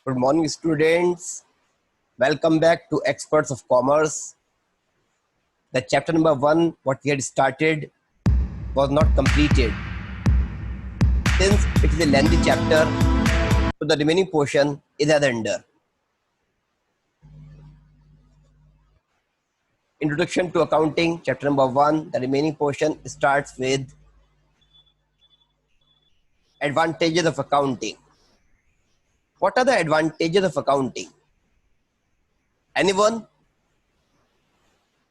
Good morning, students. Welcome back to Experts of Commerce. The chapter number 1, what we had started, was not completed. Since it is a lengthy chapter, so the remaining portion is as under. Introduction to Accounting, chapter number 1. The remaining portion starts with advantages of accounting. What are the advantages of accounting? Anyone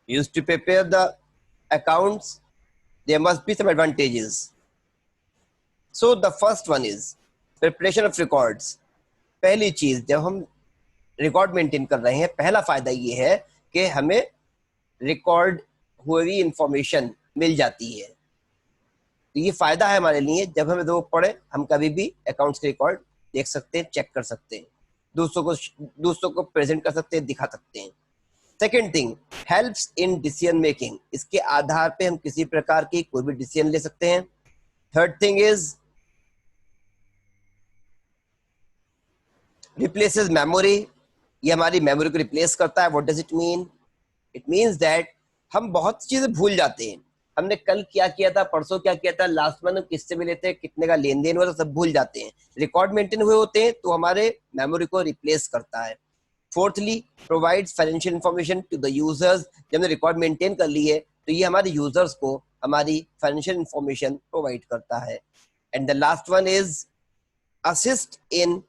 used to prepare the accounts? There must be some advantages. So the first one is preparation of records. पहली चीज, जब हम record maintain कर रहे हैं, पहला फायदा ये है कि हमें रिकॉर्ड हुई इंफॉर्मेशन मिल जाती है। तो ये फायदा है हमारे लिए, जब हमें जरूरत पड़े हम कभी भी अकाउंट्स के रिकॉर्ड देख सकते हैं, चेक कर सकते हैं, दूसरों को प्रेजेंट कर सकते हैं, दिखा सकते हैं। Second thing, helps in decision making. इसके आधार पे हम किसी प्रकार की कोई भी डिसीजन ले सकते हैं। Third thing is replaces memory. ये हमारी मेमोरी को रिप्लेस करता है। What does it mean? It means that हम बहुत चीजें भूल जाते हैं। हमने कल क्या किया था, परसों क्या किया था, लास्ट मंथ किससे मिले थे, कितने का लेन देन हुआ था, सब भूल जाते हैं। रिकॉर्ड मेंटेन हुए होते हैं तो हमारे मेमोरी को रिप्लेस करता है। Fourthly, provides financial information to the users. जब हमने रिकॉर्ड मेंटेन कर ली है तो ये हमारे यूजर्स को हमारी फाइनेंशियल इंफॉर्मेशन प्रोवाइड करता है। And the last one is assist in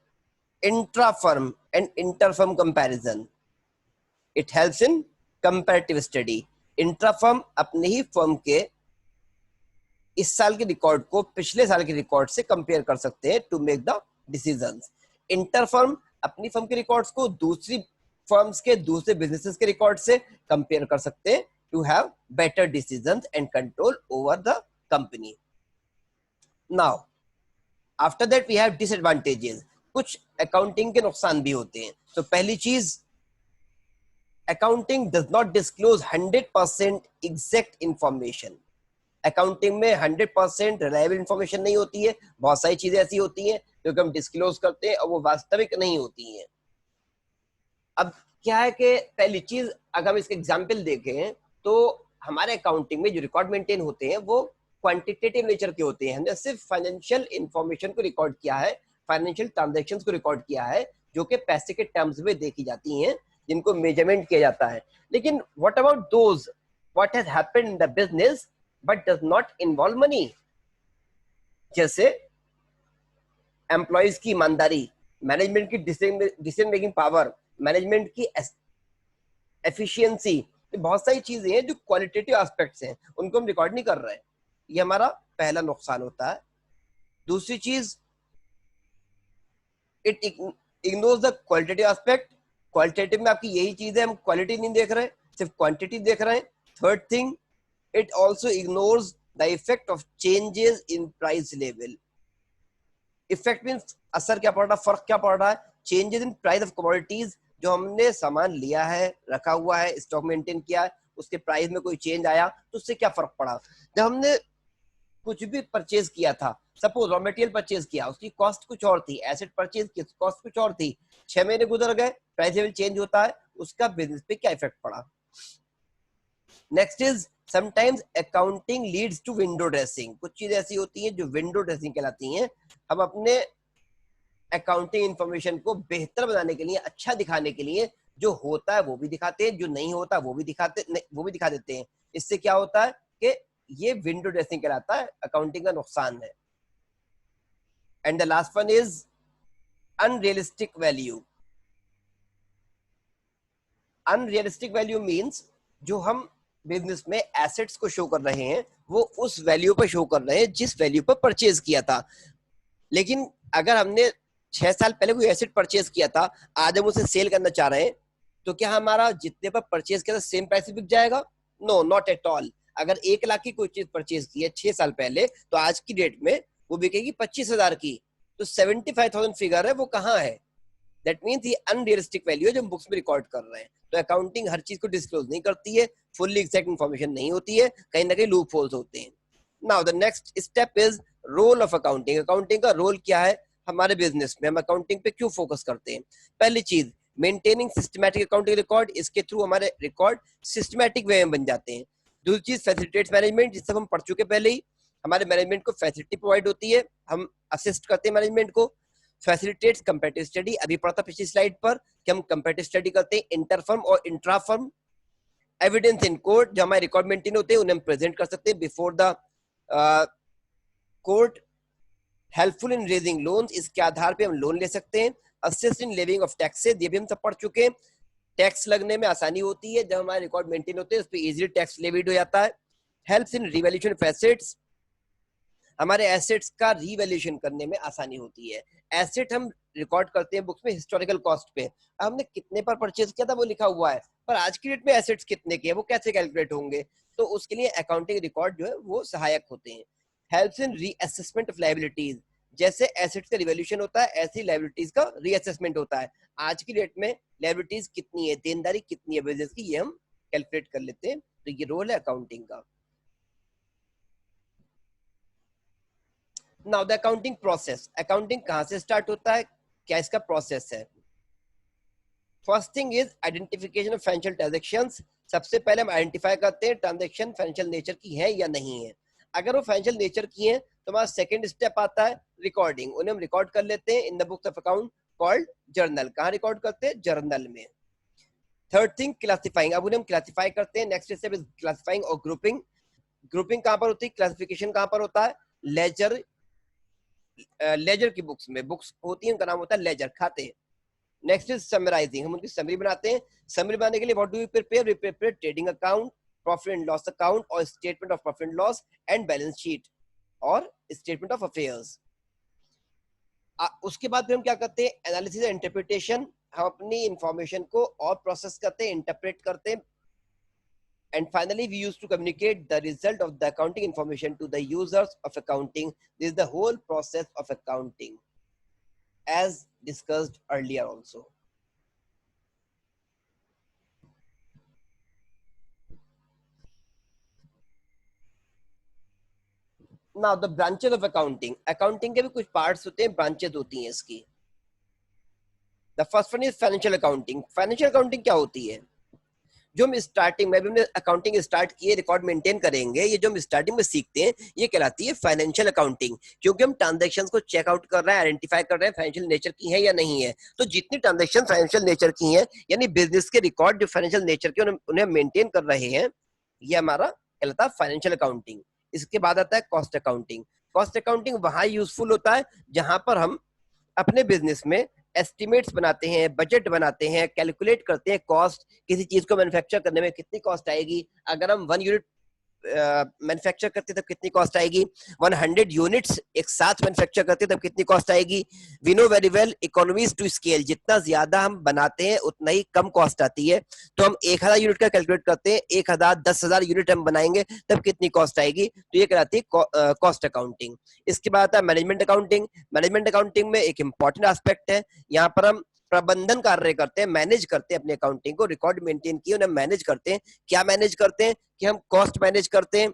intra-firm and inter-firm comparison. It helps in comparative study. Intra-firm अपने ही फर्म के इस साल के रिकॉर्ड को पिछले साल के रिकॉर्ड से कंपेयर कर सकते हैं to make the decisions. Interfirm अपनी फर्म के रिकॉर्ड्स को दूसरी फर्म्स के दूसरे बिजनेसेस के रिकॉर्ड से कंपेयर कर सकते हैं to have better decisions and control over the company. Now after that we have disadvantages. कुछ अकाउंटिंग के नुकसान भी होते हैं। तो पहली चीज, accounting does not disclose 100% exact information. Accounting में 100% रिलायबल इंफॉर्मेशन नहीं होती है। बहुत सारी चीजें ऐसी होती हैं जो हम डिस्क्लोज करते हैं और वो वास्तविक नहीं होती हैं। अब क्या है कि पहली चीज, अगर हम इसके एग्जाम्पल देखें तो हमारे अकाउंटिंग में जो रिकॉर्ड मेंटेन होते हैं वो क्वांटिटेटिव नेचर के होते हैं। हमने सिर्फ फाइनेंशियल इंफॉर्मेशन को रिकॉर्ड किया है, फाइनेंशियल ट्रांजैक्शंस को रिकॉर्ड किया है, जो कि पैसे के टर्म्स में देखी जाती हैं, जिनको मेजरमेंट किया जाता है। लेकिन what about those what has happened in the business but does not involve money? जैसे एम्प्लॉइज की ईमानदारी, मैनेजमेंट की डिसीजन मेकिंग पावर, मैनेजमेंट की एफिशिएंसी, बहुत सारी चीजें हैं जो क्वालिटेटिव एस्पेक्ट्स हैं, उनको हम रिकॉर्ड नहीं कर रहे हैं। ये हमारा पहला नुकसान होता है। दूसरी चीज, it ignores the qualitative aspect. Qualitative में आपकी यही चीज है, हम क्वालिटी नहीं देख रहे, सिर्फ क्वांटिटी देख रहे हैं। Third thing, it also ignores the effect of changes in price level. Effect means असर क्या पड़ रहा है, फर्क क्या पड़ रहा है। Changes in price of commodities, जो हमने सामान लिया है, रखा हुआ है, स्टॉक मेंटेन किया है, उसके प्राइस में कोई चेंज आया तो उससे क्या फर्क पड़ा। जब हमने कुछ भी परचेज किया था, सपोज रॉ मटेरियल परचेज किया, उसकी कॉस्ट कुछ और थी, एसेट परचेज की कॉस्ट कुछ और थी, 6 महीने गुजर गए, प्राइस लेवल चेंज होता है, उसका बिजनेस पे क्या इफेक्ट पड़ा। Next is sometimes accounting leads to window dressing. कुछ चीजें ऐसी होती हैं जो विंडो ड्रेसिंग कहलाती हैं। हम अपने अकाउंटिंग इंफॉर्मेशन को बेहतर बनाने के लिए, अच्छा दिखाने के लिए, जो होता है वो भी दिखाते हैं, जो नहीं होता वो भी दिखा देते हैं। इससे क्या होता है कि ये विंडो ड्रेसिंग कहलाता है, अकाउंटिंग का नुकसान है। And the last one is unrealistic value. Unrealistic value means जो हम बिजनेस में एसेट्स को शो कर रहे हैं वो उस वैल्यू पर शो कर रहे हैं जिस वैल्यू पर परचेज किया था। लेकिन अगर हमने 6 साल पहले कोई एसेट परचेज किया था, आज हम उसे सेल करना चाह रहे हैं, तो क्या हमारा जितने पर परचेज किया था सेम प्राइस बिक जाएगा? No, not at all. अगर 1 लाख की कोई चीज परचेज की है 6 साल पहले, तो आज की डेट में वो बिकेगी 25,000 की। तो 75,000 फिगर है, वो कहाँ है? दैट मीन्स ये अनरियलिस्टिक वैल्यू है जो हम बुक्स में रिकॉर्ड कर रहे हैं। तो अकाउंटिंग हर चीज को डिस्क्लोज नहीं करती है, फुल्ली एग्जैक्ट इन्फॉर्मेशन नहीं होती है, कहीं ना कहीं लूप होल्स होते हैं। Now the next step is role of accounting. Accounting का रोल क्या है? हमारे बिजनेस में हम अकाउंटिंग पे क्यों फोकस करते हैं? पहली चीज, मेंटेनिंग सिस्टमैटिक अकाउंटिंग रिकॉर्ड, इसके थ्रू हमारे रिकॉर्ड सिस्टमैटिक वे में बन जाते हैं। दूसरी चीज, फैसिलिटेट्स मैनेजमेंट, जिससे हम पढ़ चुके पहले ही, हमारे मैनेजमेंट को फैसिलिटी प्रोवाइड होती है, हम असिस्ट करते हैं मैनेजमेंट को। फैसिलिटेट्स कंपैरेटिव स्टडी, अभी पढ़ा था पिछली स्लाइड पर कि हम कंपैरेटिव स्टडी करते हैं इंटर फर्म और intra firm. Evidence in court, जो हमारे रिकॉर्ड मेंटेन होते हैं उन्हें हम प्रेजेंट कर सकते हैं before the court. Helpful in raising loans, इसके आधार पे हम लोन ले सकते हैं। Assist in levying of taxes, ये भी हम सब पढ़ चुके हैं। टैक्स लगने में आसानी होती है जब हमारे रिकॉर्ड मेंटेन होते हैं, उस पर इजीली टैक्स लेविड हो जाता है। Helps in revaluation of assets, हमारे एसेट्स का रिवैल्यूएशन करने में आसानी होती है। एसेट हम रिकॉर्ड करते हैं बुक्स में हिस्टोरिकल कॉस्ट पे, हमने कितने पर परचेज किया था वो लिखा हुआ है, पर आज की डेट में एसेट्स कितने के हैं वो कैसे कैलकुलेट होंगे, तो उसके लिए अकाउंटिंग रिकॉर्ड जो है वो सहायक होते हैं। Helps in reassessment of liabilities, जैसे एसेट्स का रिवैल्यूएशन होता है ऐसी लायबिलिटीज का रीअसेसमेंट होता है। आज की डेट में लायबिलिटीज कितनी है, देनदारी कितनी है बिजनेस की, ये हम कैलकुलेट कर लेते हैं। तो ये रोल है अकाउंटिंग का। Now the accounting process, accounting कहां से स्टार्ट होता है, क्या इसका प्रोसेस है? First thing is identification of financial transactions, सबसे पहले हम आइडेंटिफाई करते हैं ट्रांजैक्शन फाइनेंशियल नेचर की है या नहीं है। अगर वो फाइनेंशियल नेचर की है तो हमारा सेकंड स्टेप आता है रिकॉर्डिंग, उन्हें हम रिकॉर्ड कर लेते हैं in the books of account called journal. कहाँ रिकॉर्ड करते हैं? जर्नल में। थर्ड थिंग क्लासिफाइंग, अब उन्हें हम क्लासिफाई करते हैं। नेक्स्ट स्टेप इज क्लासिफाइंग और ग्रुपिंग। ग्रुपिंग कहाँ पर होती है, क्लासिफिकेशन कहाँ पर होता है? लेजर, लेजर की बुक्स में, बुक्स होती है उनका नाम होता है लेजर, खाते। नेक्स्ट इज समराइजिंग, हम उनकी समरी बनाते हैं। समरी बनाने के लिए what do we prepare? We prepare trading account, profit and loss account और statement of profit and loss and balance sheet और स्टेटमेंट ऑफ अफेयर्स। उसके बाद फिर हम क्या करते हैं? एनालिसिस एंड इंटरप्रिटेशन, हम अपनी इंफॉर्मेशन को और प्रोसेस करते हैं, इंटरप्रेट करते हैं। And finally, we used to communicate the result of the accounting information to the users of accounting. This is the whole process of accounting, as discussed earlier also. Now, the branches of accounting. Accounting के भी कुछ parts होते हैं, branches होती हैं इसकी. The first one is financial accounting. Financial accounting क्या होती है? जो हम स्टार्टिंग में, हमने अकाउंटिंग स्टार्ट किए, रिकॉर्ड मेंटेन करेंगे, ये जो हम स्टार्टिंग में सीखते हैं ये कहलाती है फाइनेंशियल अकाउंटिंग, क्योंकि हम ट्रांजैक्शंस को चेकआउट कर रहे हैं, आइडेंटिफाई कर रहे हैं फाइनेंशियल नेचर की है या नहीं है। तो जितनी ट्रांजैक्शन फाइनेंशियल नेचर की हैं, यानी बिजनेस के रिकॉर्ड जो फाइनेंशियल नेचर के उन्हें मेंटेन कर रहे हैं, ये हमारा कहलाता है फाइनेंशियल अकाउंटिंग। इसके बाद आता है कॉस्ट अकाउंटिंग। कॉस्ट अकाउंटिंग वहां यूजफुल होता है जहां पर हम अपने बिजनेस में एस्टिमेट्स बनाते हैं, बजट बनाते हैं, कैलकुलेट करते हैं कॉस्ट, किसी चीज को मैन्युफैक्चर करने में कितनी कॉस्ट आएगी। अगर हम 1 यूनिट मैन्युफैक्चर करते तब कितनी कॉस्ट आएगी, 100 यूनिट्स एक साथ मैन्युफैक्चर करते तब कितनी कॉस्ट आएगी। We know very well economies to scale, जितना ज्यादा हम बनाते हैं उतना ही कम कॉस्ट आती है। तो हम 1000 यूनिट का कैलकुलेट करते हैं, 1000 10,000 यूनिट हम बनाएंगे तब कितनी कॉस्ट आएगी, तो ये कहलाती है कॉस्ट अकाउंटिंग। इसके बाद आता है मैनेजमेंट अकाउंटिंग। मैनेजमेंट अकाउंटिंग में एक इंपॉर्टेंट एस्पेक्ट है, यहाँ पर हम प्रबंधन कार्य करते हैं, मैनेज करते हैं अपने अकाउंटिंग को, रिकॉर्ड मेंटेन किए उन्हें मैनेज करते हैं। क्या मैनेज करते हैं कि हम कॉस्ट मैनेज करते हैं,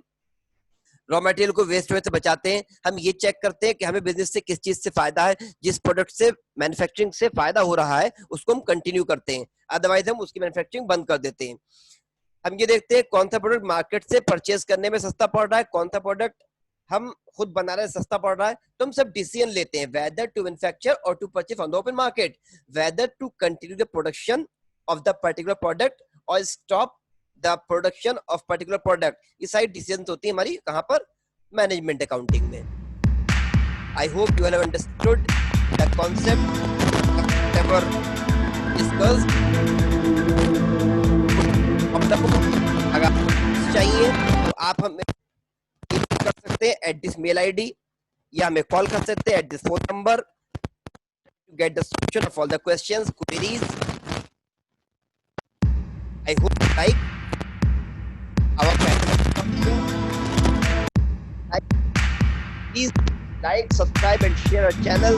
रॉ मटेरियल को वेस्ट होने से बचाते हैं। हम ये चेक करते हैं कि हमें बिजनेस से किस चीज से फायदा है, जिस प्रोडक्ट से मैन्युफैक्चरिंग से फायदा हो रहा है उसको हम कंटिन्यू करते हैं, अदरवाइज हम उसकी मैन्युफैक्चरिंग बंद कर देते हैं। हम ये देखते हैं कौन सा प्रोडक्ट मार्केट से परचेज करने में सस्ता पड़ रहा है, कौन सा प्रोडक्ट हम खुद बना रहे हैं सस्ता पड़ रहा है। तो हम सब डिसीजन लेते हैं वेदर टू मैन्युफैक्चर और to purchase on the open market, whether to continue the production of the particular product और stop the production of particular product. ये सारी डिसीजन होती है हमारी कहां पर? मैनेजमेंट अकाउंटिंग में। I hope you have understood the concept whatever discussed। अगर चाहिए तो आप हमें कर सकते हैं एट दिस मेल आईडी या हमें कॉल कर सकते हैं at this phone number to get the solution of all the questions, queries. I hope you like our platform. Please like, subscribe and share our channel.